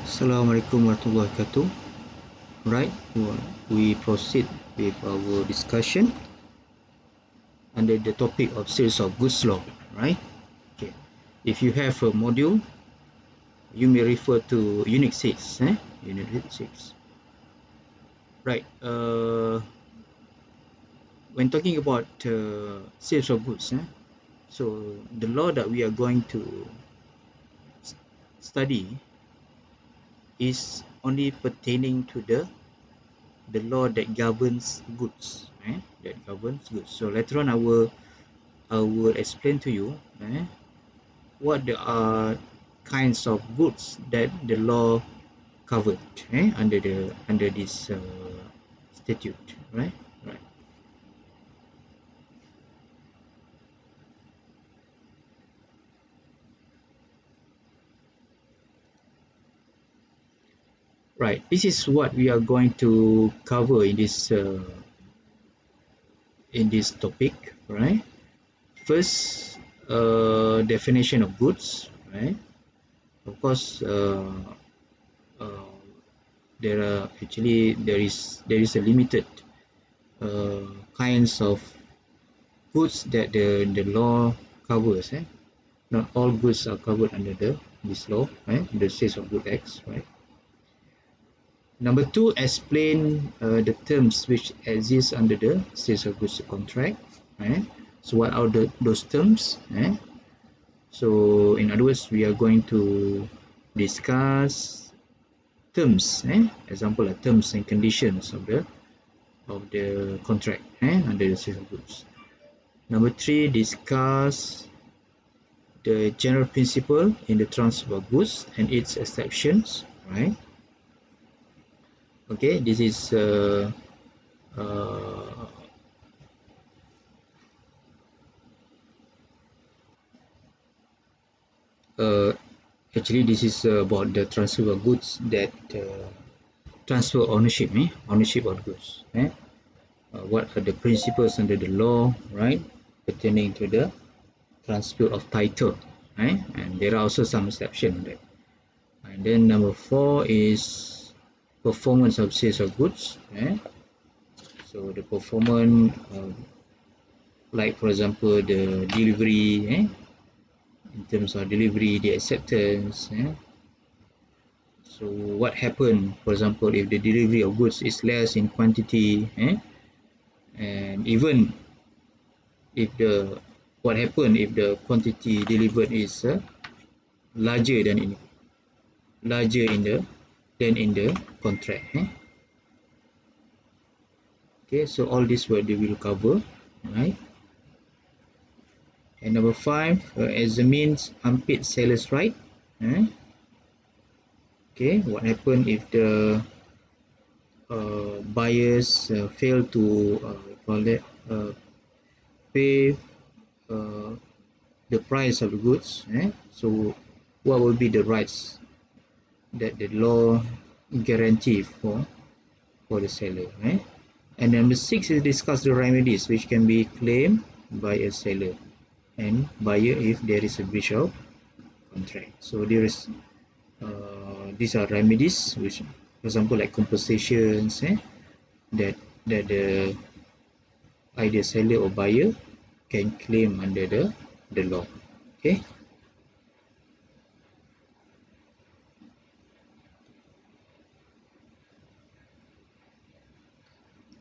Assalamualaikum warahmatullahi wabarakatuh. Right, we proceed with our discussion under the topic of sales of goods law. Right. Okay. If you have a module, you may refer to Unit 6. Unit 6. Right. When talking about sales of goods, so the law that we are going to study is only pertaining to the law that governs goods, that governs goods. So later on, I will explain to you what the kinds of goods that the law covered under this statute, right? Right. Right. This is what we are going to cover in this topic, right? First, definition of goods, right? Of course, uh, there is a limited uh, kinds of goods that the law covers. Not all goods are covered under this law, right? The Sales of Goods Act, right? Number two, explain the terms which exist under the Sales of Goods contract, right? So what are those terms? So in other words, we are going to discuss terms, example like terms and conditions of the contract under the sales of goods. Number three, discuss the general principle in the transfer of goods and its exceptions, right? Okay, this is uh, uh, actually this is about the transfer of goods that transfer ownership, ownership of goods. What are the principles under the law, right, pertaining to the transfer of title, right? And there are also some exceptions. That. And then number four is performance of sales of goods. So the performance, like for example, the delivery, in terms of delivery, the acceptance. So what happened, for example, if the delivery of goods is less in quantity, and even if the what happened if the quantity delivered is larger larger in the than in the contract. Okay, so all this they will cover, right? And number five, examines unpaid seller's right. Okay, what happened if the buyers fail to call that pay uh, the price of the goods? So what will be the rights that the law guarantee for the seller? And number six is discuss the remedies which can be claimed by a seller and buyer if there is a breach of contract. So there is these are remedies which, for example, like compensations, that the either seller or buyer can claim under the law. Okay.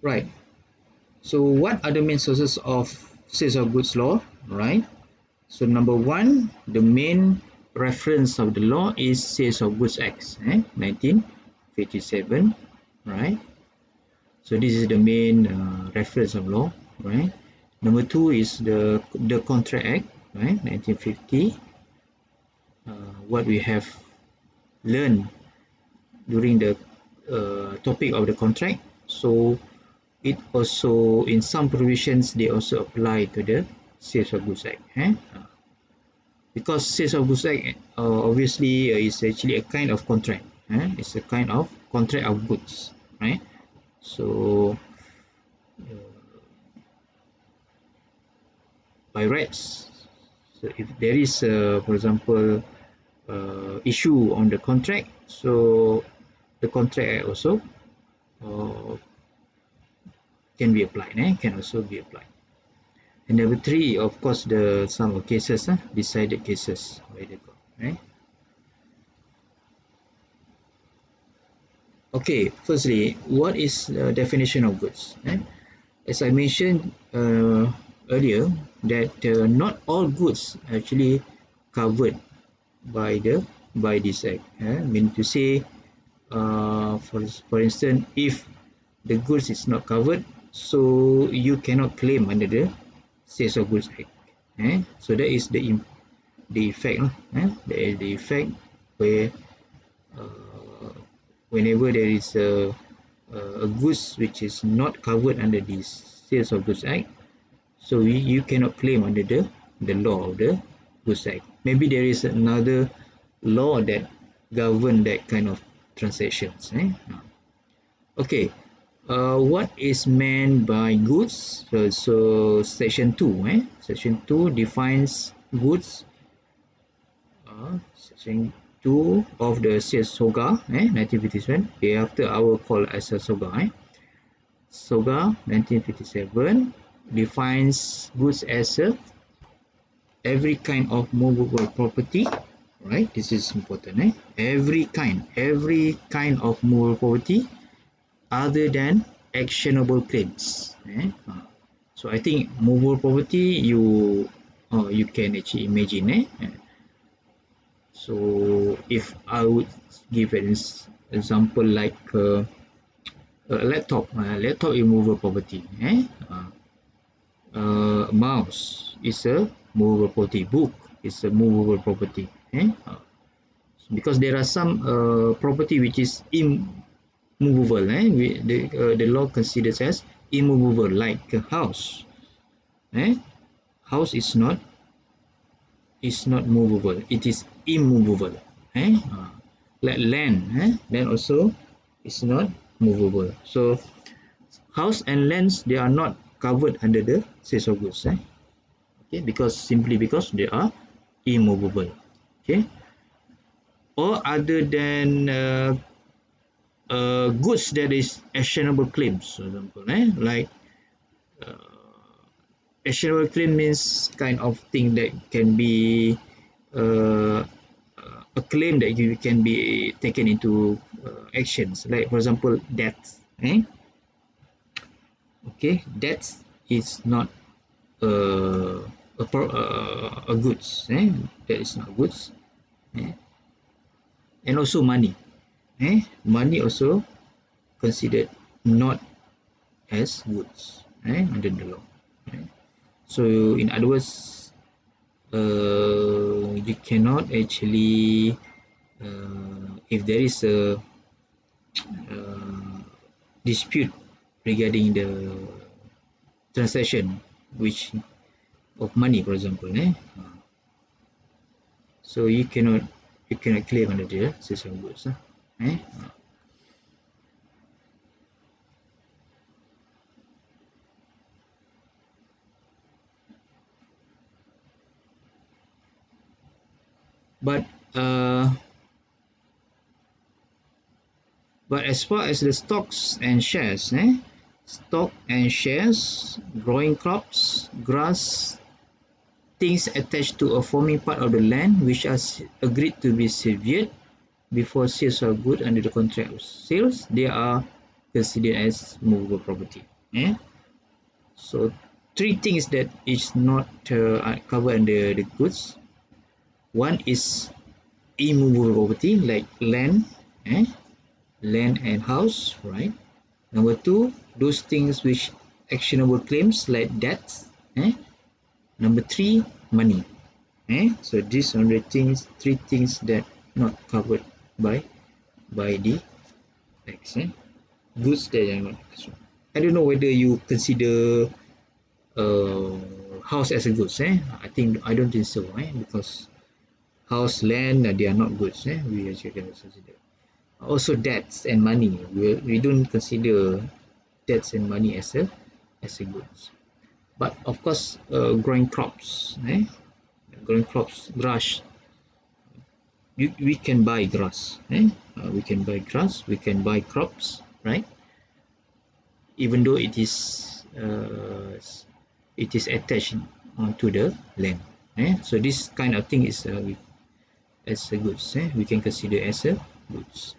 Right. So what are the main sources of sales of goods law? Right. So number one, the main reference of the law is Sales of Goods Act, 1957, right? So this is the main reference of law, right? Number two is the Contract Act, right? 1950. What we have learned during the topic of the contract. So it also, in some provisions, they also apply to the Sales of Goods Act. Because sales of goods act obviously is actually a kind of contract. It's a kind of contract of goods, right? So by rights, so if there is for example issue on the contract, so the contract also uh, can be applied, can also be applied. And number three, of course, the some of cases, decided cases by the court. Okay, firstly, what is the definition of goods? As I mentioned earlier, that not all goods actually covered by this act. Meaning to say, for instance, if the goods is not covered, so you cannot claim under the Sales of Goods Act. So that is the effect. That is the effect where uh, whenever there is a goods which is not covered under the Sales of Goods Act, so you cannot claim under the law of the Goods Act. Maybe there is another law that govern that kind of transactions. Okay, what is meant by goods? So section 2, section 2 defines goods. Section 2 of the SOGA, 1957, after our call as a SOGA. SOGA 1957 defines goods as every kind of movable property, right? This is important. Every kind of movable property other than actionable claims. So I think movable property you can actually imagine. So if I would give an example like a laptop is movable property. Mouse is a movable property. Book is a movable property. Because there are some property which is immovable. The law considers as immovable, like a house. House is not movable. It is immovable. Like land. Land also is not movable. So house and lands, they are not covered under the sales of goods. Okay, simply because they are immovable. Okay, or other than goods that is actionable claims, for example, like actionable claim means kind of thing that can be uh, a claim that you can be taken into actions, like for example debts. Okay, debts is not uh, a goods. That is not goods. eh? And also money. Money also considered not as goods under the law. eh? So in other words, you cannot actually, if there is a uh, dispute regarding the transaction which of money, for example, so you cannot claim under the system of goods. Eh? But uh, but as far as the stocks and shares, stock and shares, growing crops, grass, things attached to a forming part of the land which are agreed to be severed before sales of goods under the contract of sales, they are considered as movable property. So three things that is not covered under the goods. One is immovable property like land, land and house, right? Number two, those things which actionable claims like debts. Number three, money. So these are the three things that not covered by the tax. Goods that are not. I don't know whether you consider uh, house as a goods. I don't think so. Because house, land, they are not goods. We actually cannot consider. Also debts and money. We don't consider debts and money as a goods. But of course, growing crops, grass, we can buy grass, we can buy grass, we can buy crops, right? Even though it is attached to the land. So this kind of thing is as a goods. We can consider as a goods.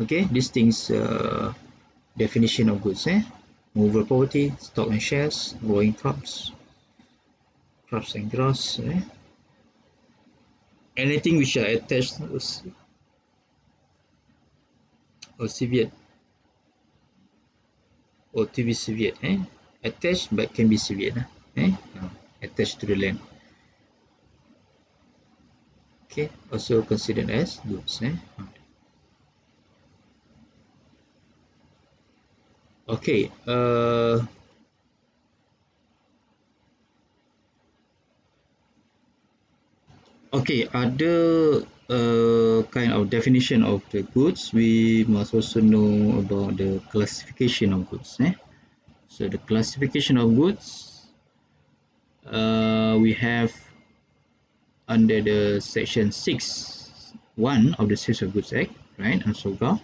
Okay, these things definition of goods. Movable property, stock and shares, growing crops and grass. Anything which are attached or severed or to be severed. Attached but can be severed. Attached to the land. Okay, also considered as goods. Okay, okay, other kind of definition of the goods, we must also know about the classification of goods. So the classification of goods, we have under the section 6(1) of the Sales of Goods Act, right? And SOGA,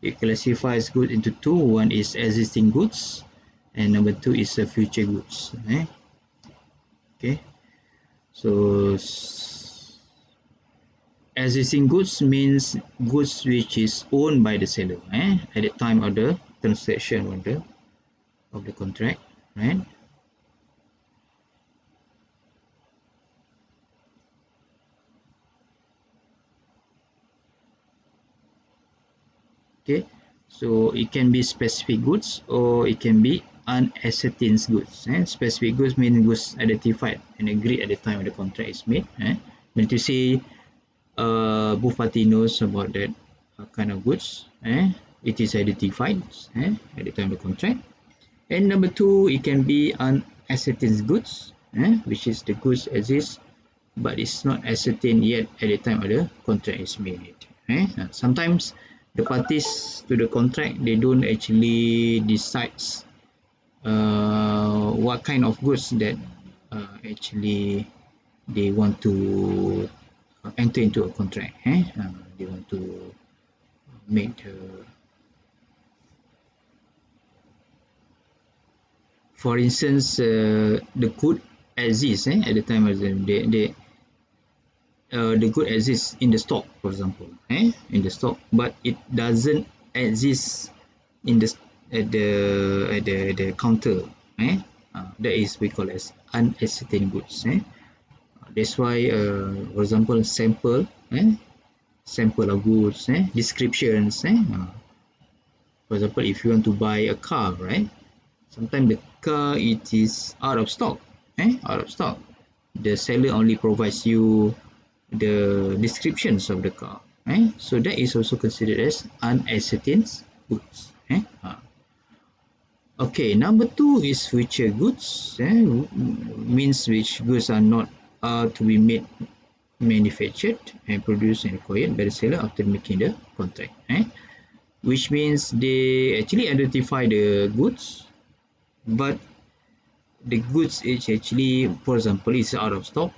it classifies goods into two. One is existing goods, and number two is future goods. Okay, so existing goods means goods which is owned by the seller at the time of the transaction of the contract, right? Okay, so it can be specific goods or it can be unascertained goods. Specific goods mean goods identified and agreed at the time of the contract is made. Mean to say, both party knows about that kind of goods. It is identified at the time of the contract. And number two, it can be unascertained goods, which is the goods exist but it's not ascertained yet at the time of the contract is made. Sometimes the parties to the contract, they don't actually decide what kind of goods that actually they want to enter into a contract. They want to make for instance, the good exists at the time of the good exists in the stock, for example, in the stock, but it doesn't exist in the the counter. That is we call as unascertained goods. That's why, for example, sample of goods, descriptions. For example, if you want to buy a car, right? Sometimes the car it is out of stock. Out of stock. The seller only provides you the descriptions of the car. So that is also considered as unascertained goods. Okay, number two is future goods. Means which goods are not to be made, manufactured and produced and acquired by the seller after making the contract. Which means they actually identify the goods, but the goods is actually, for example, is out of stock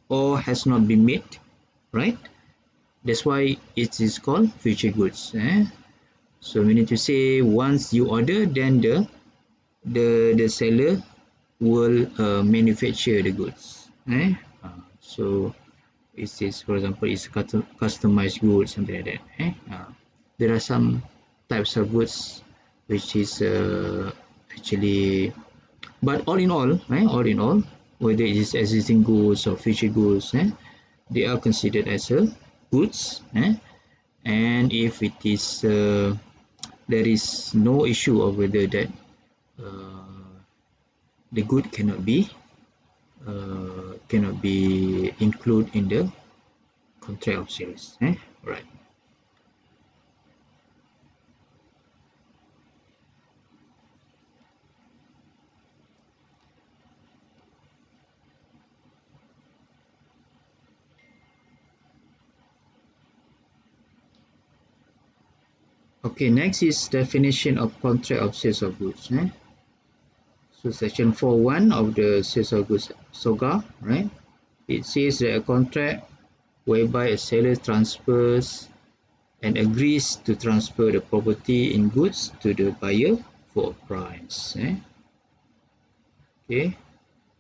or has not been made, right? That's why it is called future goods. So we need to say once you order, then the seller will manufacture the goods. So it is, for example, it's customized goods, something like that. There are some types of goods which is actually, but all in all, whether it is existing goods or future goods, they are considered as goods. And if it is there is no issue of whether that uh, the good cannot be included in the contract of sales. Right. Okay, next is definition of contract of sales of goods. So section 4.1 of the sales of goods SOGA, right? It says that a contract whereby a seller transfers and agrees to transfer the property in goods to the buyer for a price. Okay,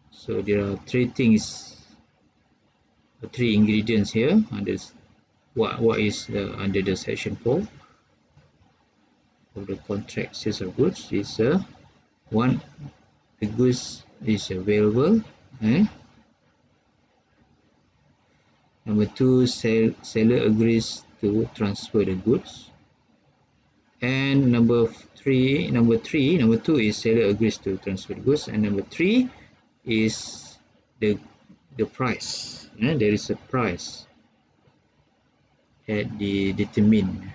so there are three things, three ingredients here. Under what is under the section 4 of the contract sales of goods is one, the goods is available. Number two, seller agrees to transfer the goods. And number two is seller agrees to transfer the goods, and number three is the price. There is a price at the determined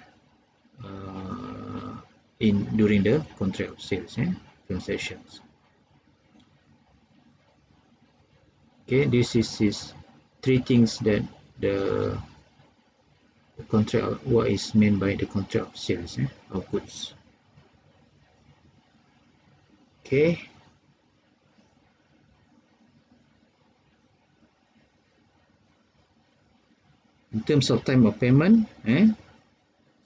in during the contract of sales transactions. Okay, this is three things that the contract, what is meant by the contract of sales of goods. Okay, in terms of time of payment,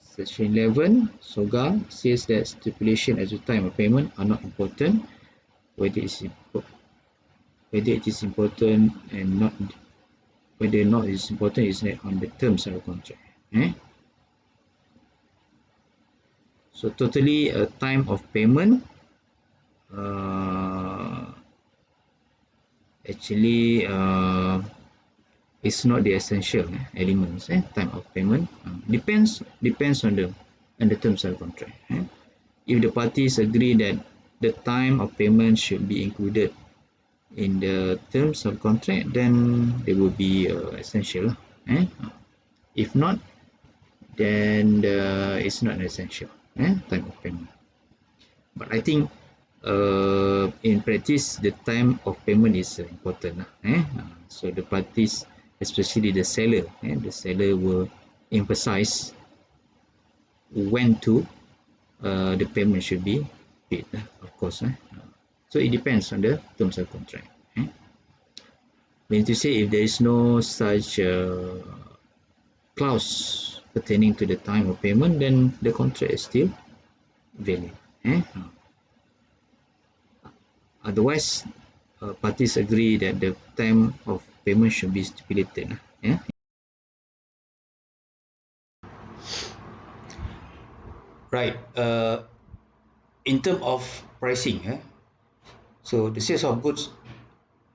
section 11 SOGA says that stipulation as to time of payment are not important. Whether it is important and not, whether or not it's important is on the terms of the contract. So totally a time of payment actually it's not the essential elements. Time of payment depends on the terms of the contract. If the parties agree that the time of payment should be included in the terms of contract, then they will be essential. If not, then it's not essential time of payment. But I think in practice, the time of payment is important. So the parties, especially the seller will emphasize when to the payment should be paid, of course. So it depends on the terms of contract. Meaning to say, if there is no such clause pertaining to the time of payment, then the contract is still valid. Otherwise, parties agree that the time of payment should be stipulated. Right. In terms of pricing, so the sales of goods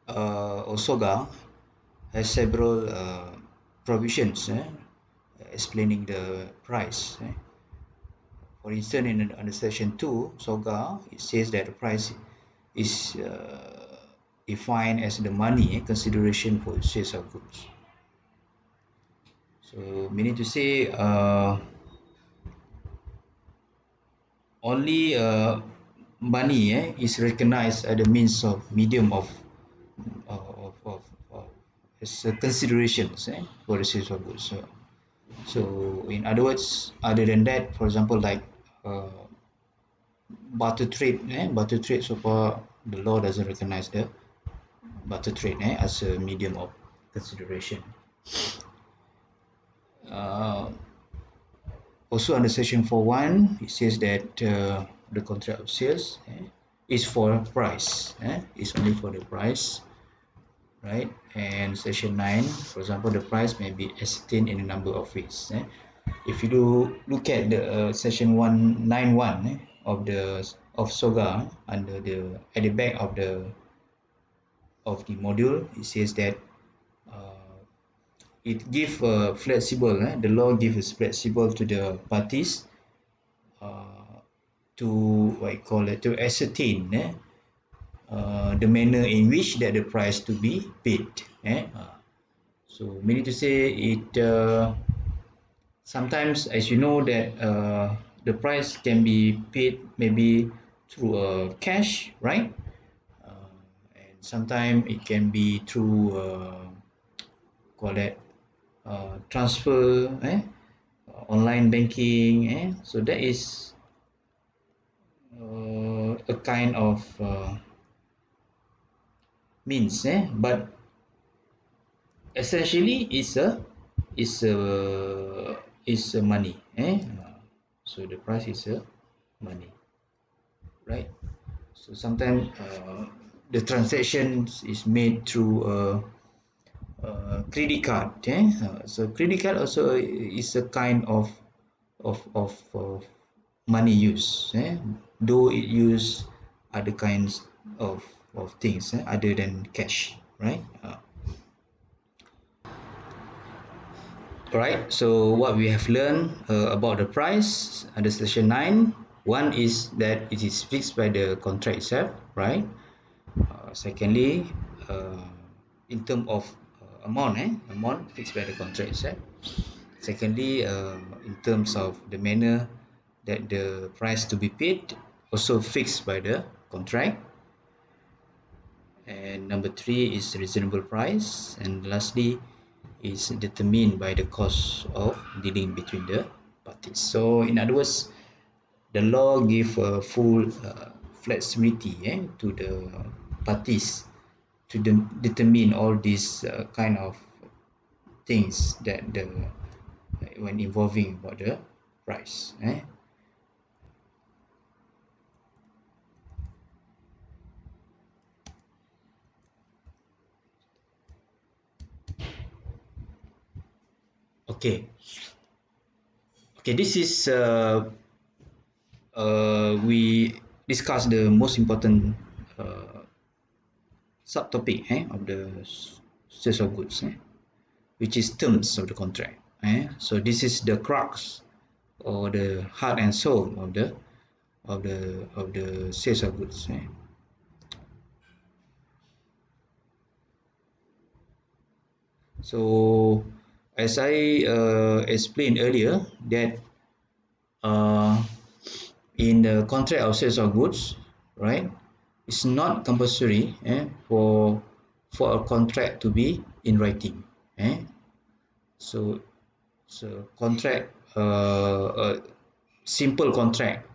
or SOGA has several provisions explaining the price. For instance, in under section 2 SOGA, it says that the price is defined as the money consideration for sales of goods. So meaning to say only money is recognized as the means of medium of as a considerations for the sales of goods. So in other words, other than that, for example, like barter trade so far the law doesn't recognize the barter trade as a medium of consideration. Also under section 4.1, it says that the contract of sales is for price, is only for the price, right? And section 9, for example, the price may be ascertained in a number of ways. If you look at the section 191 of SOGA under the at the back of the module, it says that it give flexible. The law gives flexible to the parties to what you call it, to ascertain the manner in which that the price to be paid. So meaning to say it sometimes, as you know, that the price can be paid maybe through cash, right? And sometimes it can be through call that transfer online banking, so that is a kind of means, but essentially is a is a money, so the price is a money, right? So sometimes the transactions is made through credit card, so credit card also is a kind of money use, though it use other kinds of things, other than cash, right? Alright, so what we have learned about the price under section 9, one is that it is fixed by the contract itself, right? Secondly, uh, in terms of amount fixed by the contract itself. Secondly, in terms of the manner that the price to be paid, also fixed by the contract. And number three is reasonable price. And lastly, is determined by the cost of dealing between the parties. So, in other words, the law give a full flexibility, to the parties to determine all these kind of things that the when involving about the price. Okay, okay. This is we discuss the most important uh, subtopic, of the sales of goods, which is terms of the contract. So this is the crux or the heart and soul of the sales of goods. So as I explained earlier, that uh, in the contract of sales of goods, right, it's not compulsory, for a contract to be in writing. So contract, a simple contract,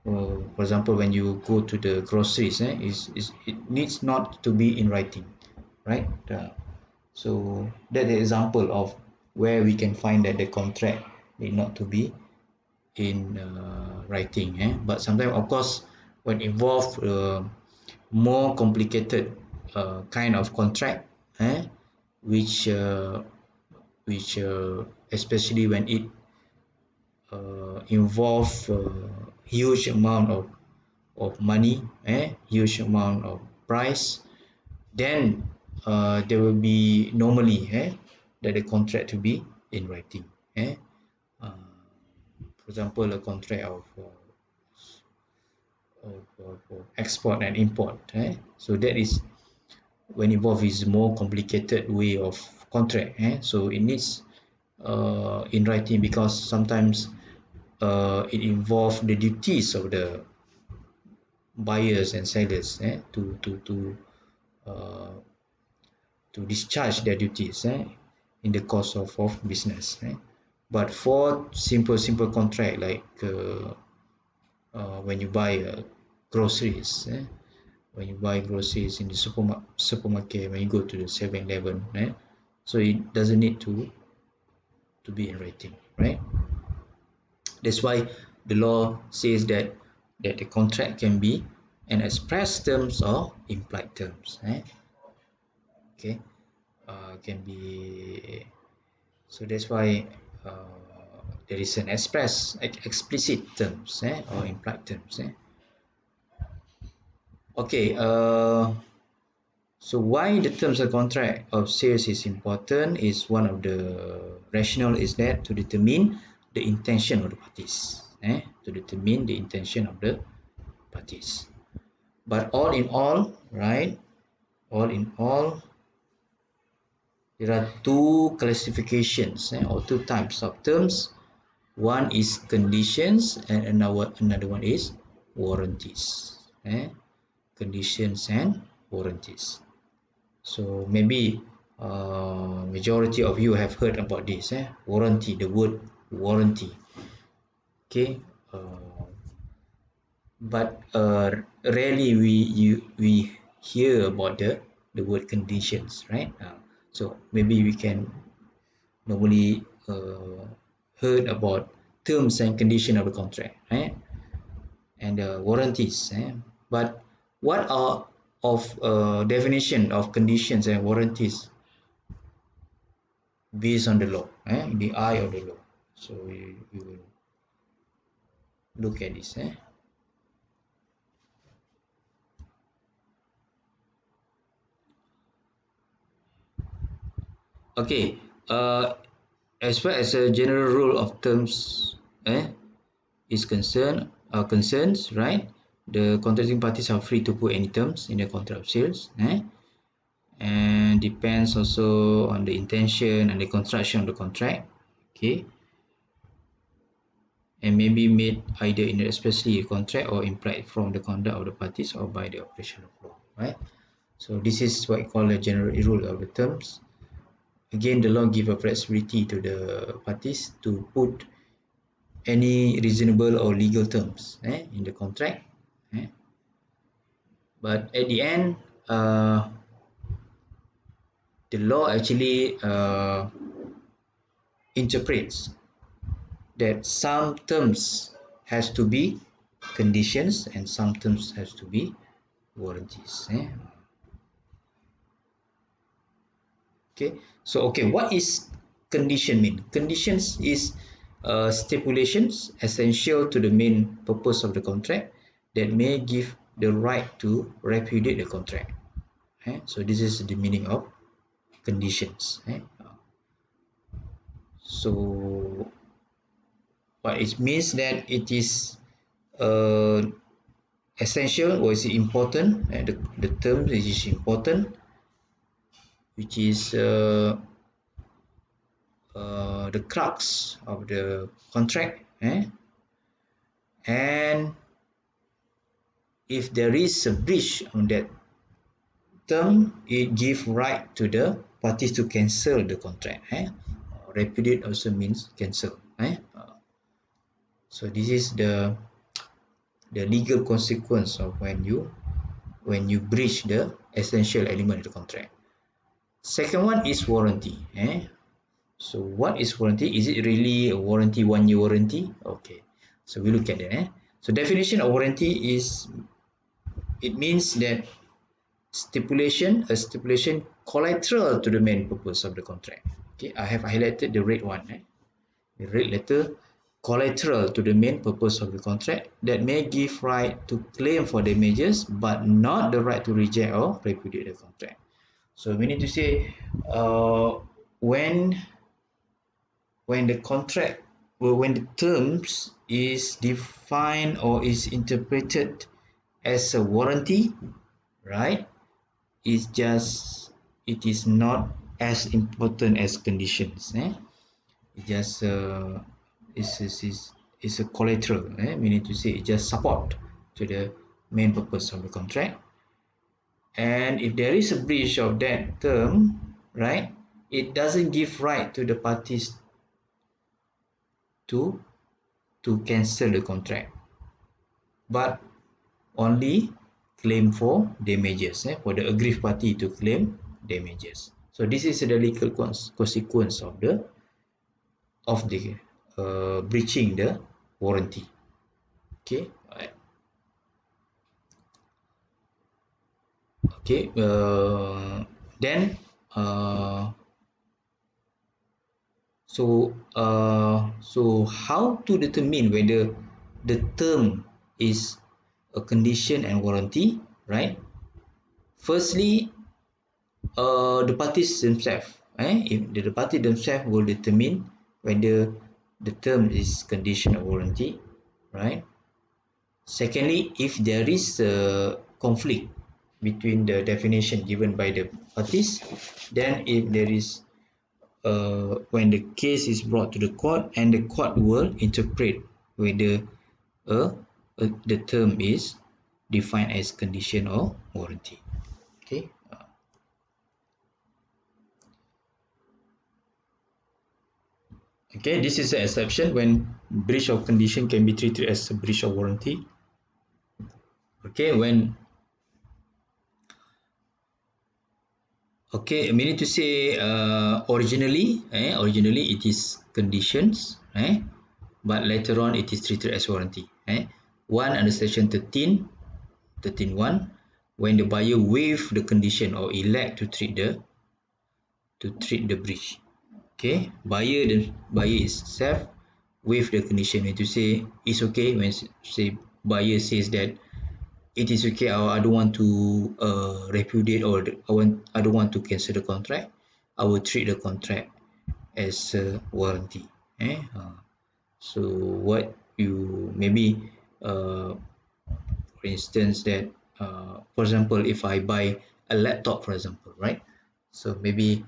for example, when you go to the groceries, is it needs not to be in writing, right? So that's the example of where we can find that the contract need not to be in writing, but sometimes, of course, when involved more complicated kind of contract, which uh, which especially when it involve huge amount of money, huge amount of price, then there will be normally, that the contract to be in writing. Uh, for example, a contract of export and import. So that is when involved is more complicated way of contract. So it needs in writing because sometimes it involves the duties of the buyers and sellers, uh, to discharge their duties, in the course of business. But for simple contract like when you buy groceries, when you buy groceries in the supermarket, when you go to the 7-Eleven, so it doesn't need to be in writing, right? That's why the law says that the contract can be an express terms or implied terms. Okay, can be. So that's why there is an explicit terms, or implied terms. Okay. So why the terms of contract of sales is important is one of the rationale is that to determine the intention of the parties. To determine the intention of the parties. But all in all, right? All in all, there are two classifications, or two types of terms. One is conditions and another one is warranties. Conditions and warranties. So maybe majority of you have heard about this, warranty, the word warranty. Okay, but rarely we hear about the word conditions, right? So maybe we can normally heard about terms and condition of the contract, right? And warranties, but what are of definition of conditions and warranties based on the law, in the eye of the law? So we will look at this. Okay, as far as a general rule of terms is concerned, concerns, right? The contracting parties are free to put any terms in the contract of sales, and depends also on the intention and the construction of the contract. Okay, and may be made either in especially a contract or implied from the conduct of the parties or by the operation of law, right? So this is what we call a general rule of the terms. Again, the law give a flexibility to the parties to put any reasonable or legal terms in the contract. But at the end, the law actually interprets that some terms has to be conditions and some terms has to be warranties. Okay, so okay, what is condition mean? Conditions is stipulations essential to the main purpose of the contract that may give the right to repudiate the contract. So this is the meaning of conditions. So what it means that it is uh, essential or is important, the term is important, which is the crux of the contract, and if there is a breach on that term, it gives right to the parties to cancel the contract. Repudiate also means cancel. So this is the legal consequence of when you breach the essential element of the contract. Second one is warranty. So what is warranty? Is it really a warranty, 1 year warranty? Okay. So we look at that. So definition of warranty is, it means that a stipulation collateral to the main purpose of the contract. Okay, I have highlighted the red one. The red letter, collateral to the main purpose of the contract that may give right to claim for damages but not the right to reject or repudiate the contract. So we need to say when the contract, or when the terms is defined or is interpreted as a warranty, right? It is not as important as conditions. It just is a collateral. We need to say it just support to the main purpose of the contract. And if there is a breach of that term, right, it doesn't give right to the parties to cancel the contract, but only claim for damages, for the aggrieved party to claim damages. So this is the legal consequence of the breaching the warranty. Okay, alright. Okay, then so how to determine whether the term is a condition and warranty, right? Firstly, the parties themselves, if the party themselves will determine whether the term is condition or warranty, right? Secondly, if there is a conflict between the definition given by the parties, then if there is when the case is brought to the court, and the court will interpret whether uh, the term is defined as condition or warranty. Okay. Okay, this is an exception when breach of condition can be treated as a breach of warranty. Okay, meaning to say originally it is conditions, but later on it is treated as warranty. One under section 13.1, when the buyer waive the condition or elect to treat the breach. Okay, buyer itself waive the condition, meaning to say it's okay when say buyer says that it is okay, I don't want to repudiate, or I don't want to cancel the contract. I will treat the contract as a warranty. So what you maybe for instance that for example, if I buy a laptop, for example, right? So maybe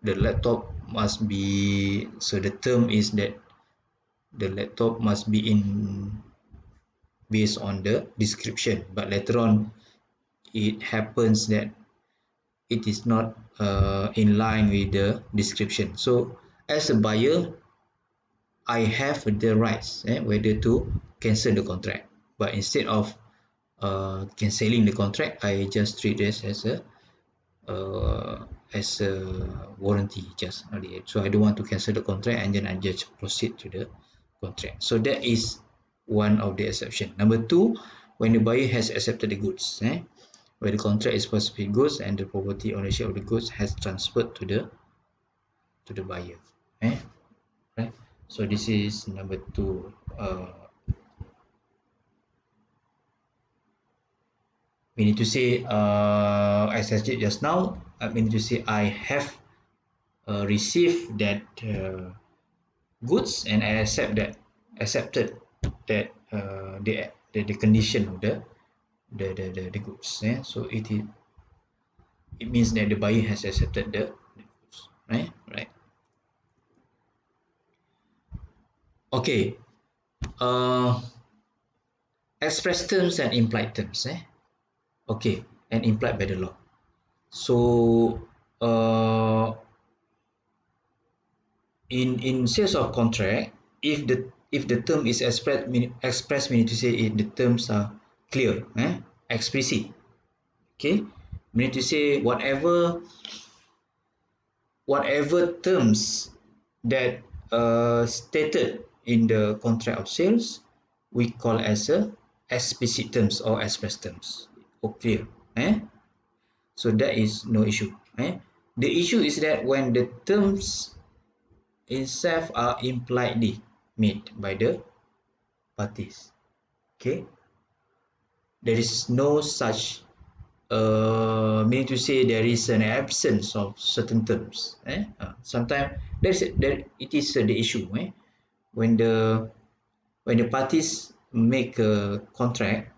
the laptop must be, so the term is that the laptop must be in based on the description, but later on it happens that it is not in line with the description. So as a buyer, I have the rights whether to cancel the contract, but instead of cancelling the contract, I just treat this as a warranty just earlier. So I don't want to cancel the contract, and then I just proceed to the contract. So that is one of the exception. Number two, when the buyer has accepted the goods, where the contract is for specific goods and the property ownership of the goods has transferred to the buyer. Right? So this is number two. We need to say, as I said just now, we need to say I have received that goods, and I accepted that the condition of the goods. So it means that the buyer has accepted the goods. Right. Okay. Uh, Express terms and implied terms. Okay, and implied by the law. So in sales of contract, if the term is express, meaning to say the terms are clear, explicit. Okay, meaning to say whatever terms that stated in the contract of sales, we call as a explicit terms or express terms, or clear. So that is no issue. The issue is that when the terms itself are impliedly made by the parties. Okay, there is no such meaning to say there is an absence of certain terms. Sometimes that it is the issue. When the parties make a contract,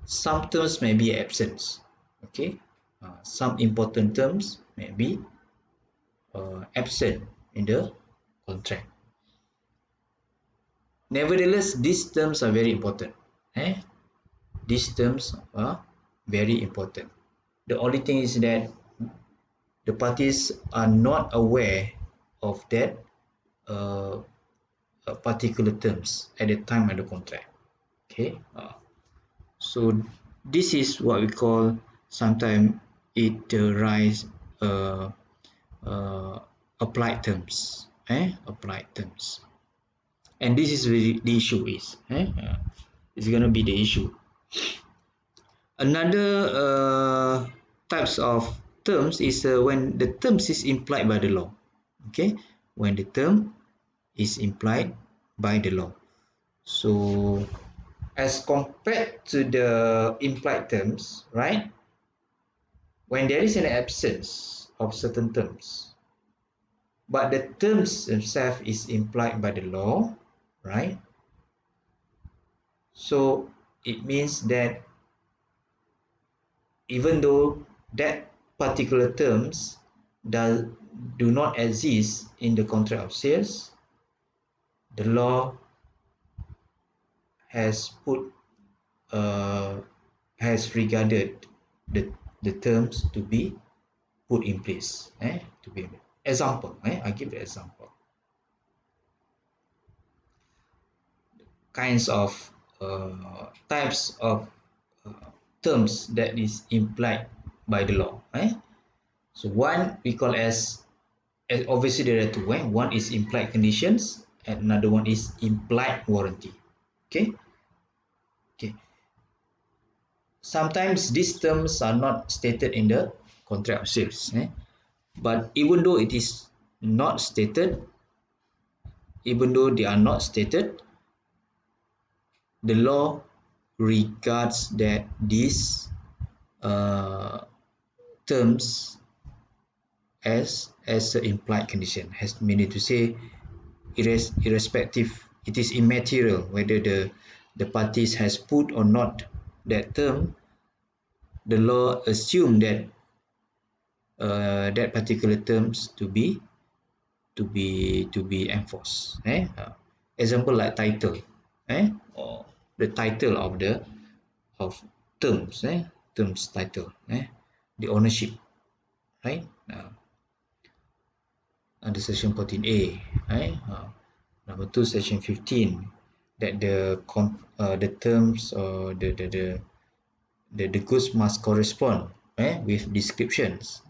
some terms may be absent. Okay, some important terms may be absent in the contract. Nevertheless, these terms are very important. These terms are very important. The only thing is that the parties are not aware of that uh, particular terms at the time of the contract. Okay, so this is what we call, sometimes it rise uh, uh, applied terms. Applied terms, and this is where the issue is. It's gonna be the issue. Another types of terms is when the terms is implied by the law. Okay, when the term is implied by the law. So as compared to the implied terms, right? When there is an absence of certain terms, but the terms themselves is implied by the law, right? So it means that even though that particular terms do not exist in the contract of sales, the law has put has regarded the terms to be put in place, to be example. I give the example. Kinds of types of terms that is implied by the law. So one we call as obviously there are two. One is implied conditions and another one is implied warranty. Okay. Okay. Sometimes these terms are not stated in the contract of sales. But not stated, even though they are not stated, the law regards that these uh, terms as an implied condition, has meaning to say irrespective, it is immaterial whether the parties has put or not that term. The law assume that that particular terms to be enforced. Example like title, or the title of terms, terms title, the ownership, right? Under section 14A, right? Number two, section 15, that the terms or the goods must correspond with descriptions.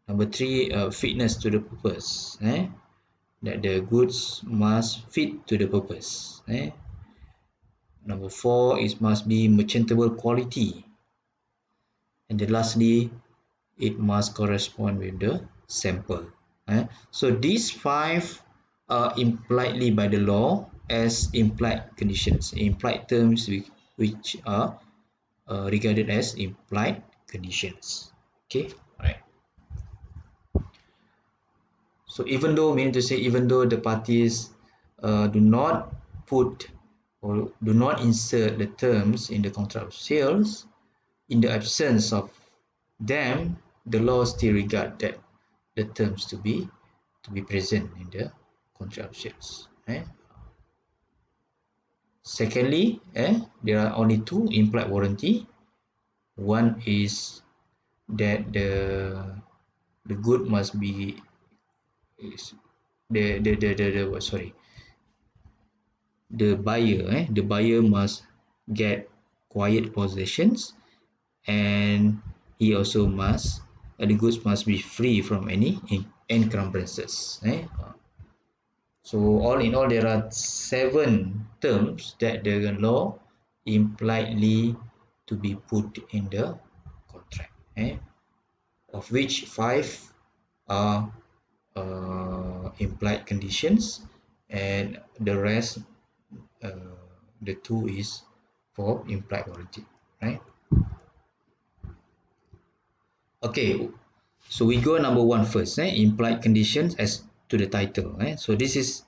Number three, fitness to the purpose, that the goods must fit to the purpose. Number four is must be merchantable quality, and then lastly, it must correspond with the sample. So these five are impliedly by the law as implied conditions, implied terms which are regarded as implied conditions. Okay, all right. So even though, meaning to say, even though the parties do not put or do not insert the terms in the contract of sales, in the absence of them, the law still regard that the terms to be present in the contract of sales. Secondly, there are only two implied warranty. One is that the good must be is the buyer must get quiet possessions, and he also must the goods must be free from any encumbrances. So all in all, there are 7 terms that the law impliedly to be put in the contract, of which 5 are implied conditions, and the rest, the 2 is for implied warranty, right? Okay, so we go number 1 first. Implied conditions as to the title. So this is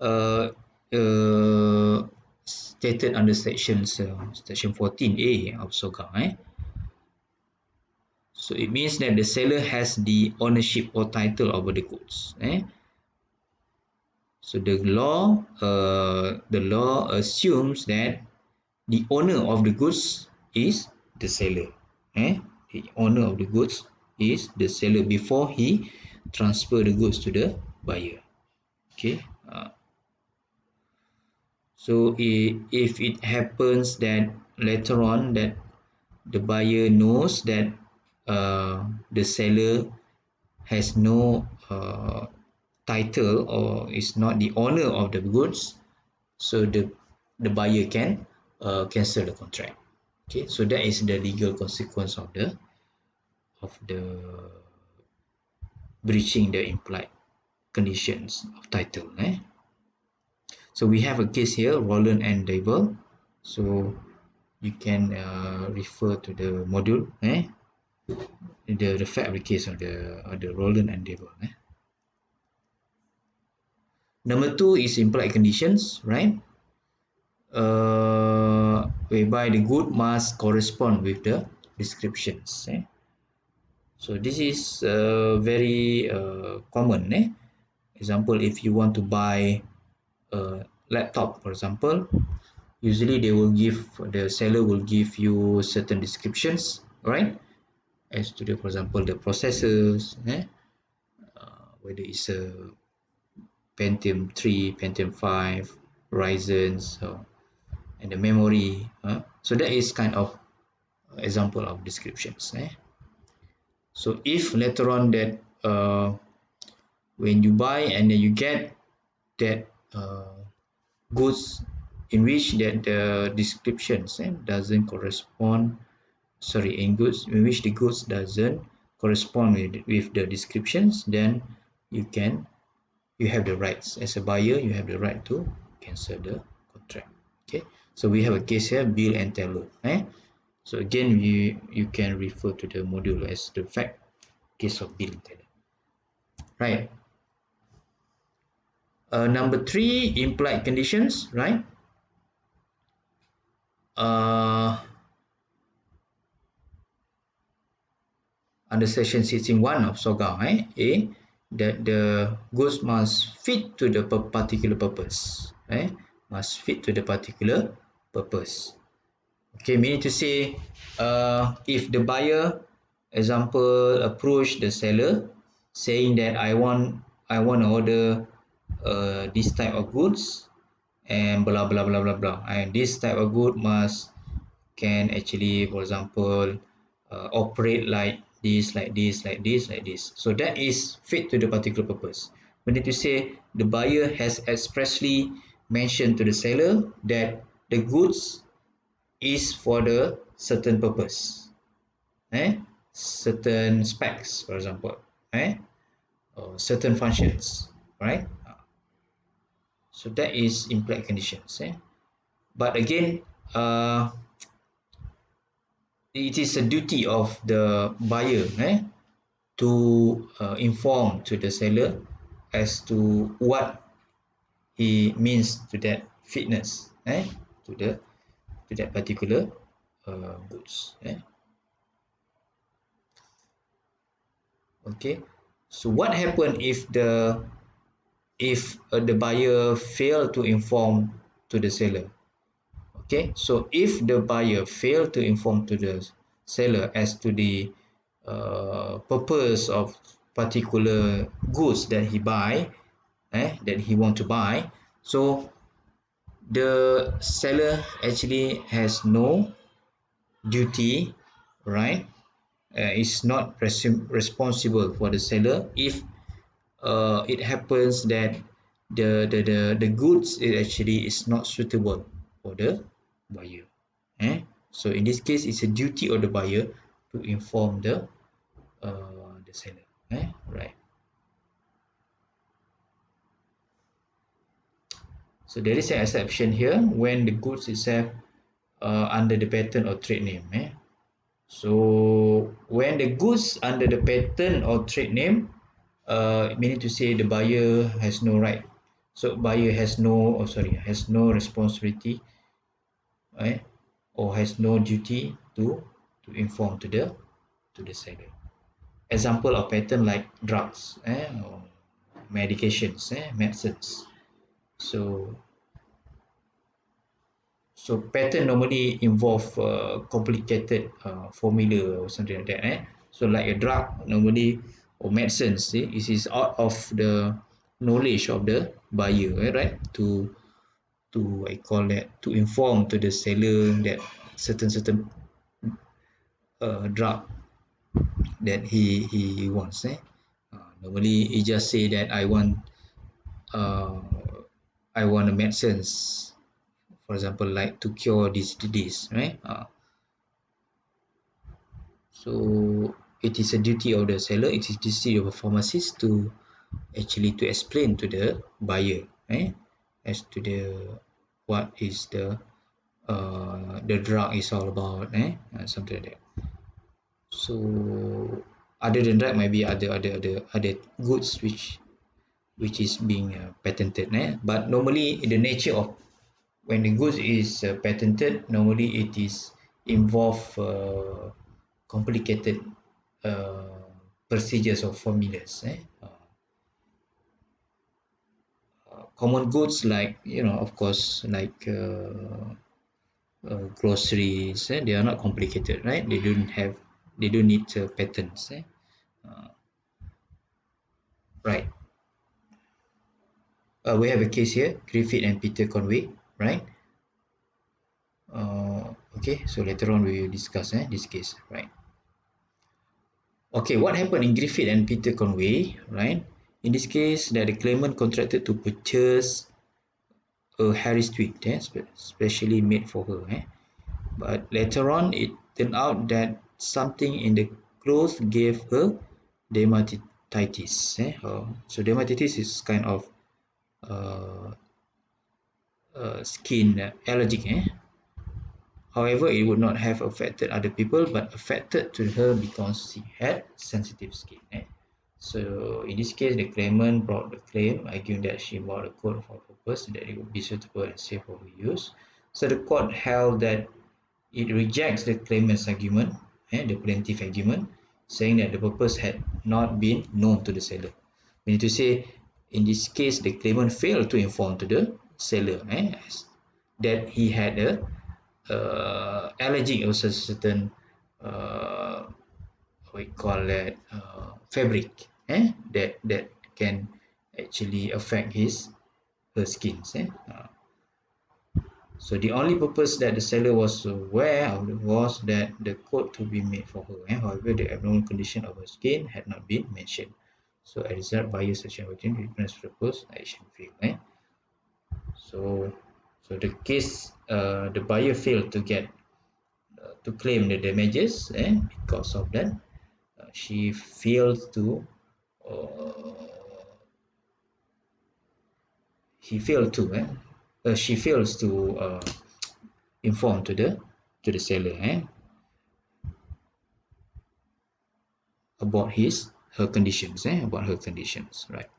uh, uh, stated under section 14A of SOGA. So it means that the seller has the ownership or title over the goods. So the law assumes that the owner of the goods is the seller. The owner of the goods is the seller before he transfer the goods to the buyer. Okay. So if it happens that later on that the buyer knows that the seller has no title or is not the owner of the goods, so the buyer can cancel the contract. Okay, so that is the legal consequence of the breaching the implied conditions of title. So we have a case here, Roland and Dable. So you can refer to the module, the fact of the case of the Roland and Dable. Number 2 is implied conditions, right? Whereby the good must correspond with the descriptions. So this is very common. Example, if you want to buy a laptop, for example, usually the seller will give you certain descriptions, right? as to the, for example, the processors, whether it's a Pentium 3, Pentium 5, Ryzen, so, and the memory. So that is kind of example of descriptions. So if later on that when you buy and then you get that goods in which that the descriptions doesn't correspond, sorry, in goods in which the goods doesn't correspond with the descriptions, then you can, you have the rights as a buyer, you have the right to cancel the contract. Okay, so we have a case here, bill and teller. So again, you can refer to the module as the fact case of bill and teller. Right. Number three, implied conditions. Right. uh, Under section 16(1) of SOGA, A, that the goods must fit to the particular purpose, must fit to the particular purpose. Okay, meaning to say, if the buyer, example, approach the seller saying that I want to order this type of goods and blah blah blah blah blah, and this type of good must can actually, for example, operate like this, like this, like this, like this. So that is fit to the particular purpose. We need to say the buyer has expressly mentioned to the seller that the goods is for the certain purpose, certain specs, for example, or certain functions, right? So that is implied conditions. But again, it is a duty of the buyer to inform to the seller as to what he means to that fitness, to the to that particular goods. Okay, so what happen if the buyer fail to inform to the seller? Okay, so if the buyer fail to inform to the seller as to the purpose of particular goods that he buy, that he want to buy, so the seller actually has no duty, right? Is not responsible for the seller if it happens that the goods actually is not suitable for the buyer. So in this case, it's a duty of the buyer to inform the seller. Right. So there is an exception here when the goods itself under the patent or trade name. So when the goods under the patent or trade name, meaning to say the buyer has no right. So buyer has no, has no responsibility, right, or has no duty to inform to the seller. Example of patent like drugs, or medications, medicines. So patent normally involve complicated formula or something like that. So like a drug normally or medicines, it is out of the knowledge of the buyer, right? To I call that to inform to the seller that certain drug that he wants. Normally he just say that uh, I want a medicines, for example, like to cure this, right? So it is a duty of the seller, it is duty of a pharmacist to actually to explain to the buyer, as to what is the drug is all about, something like that. So other than that, maybe other goods which is being patented, but normally the nature of when the goods is patented, normally it is involve complicated uh, procedures or formulas. Common goods like, of course, like groceries, they are not complicated, right? They don't have they don't need patents. Right. We have a case here, Griffith and Peter Conway, right? Okay, so later on we will discuss this case, right? Okay, what happened in Griffith and Peter Conway, right? In this case, that the claimant contracted to purchase a Harris tweed, specially made for her. But later on, it turned out that something in the cloth gave her dermatitis. So dermatitis is kind of uh, skin allergic. However, it would not have affected other people, but affected to her because she had sensitive skin. So in this case, the claimant brought the claim, arguing that she bought a coat for a purpose that it would be suitable and safe for her use. So the court held that it rejects the claimant's argument, the plaintiff argument, saying that the purpose had not been known to the seller. We need to say, in this case, the claimant failed to inform to the seller that he had a allergic of a certain we call that fabric that can actually affect his her skins. So the only purpose that the seller was aware of was that the coat to be made for her. However, the abnormal condition of her skin had not been mentioned. So as a result, buyer section within reference proposed action failed. So the case, the buyer failed to get to claim the damages, because of that, she failed to uh, she fails to inform to the seller about her conditions, about her conditions, right?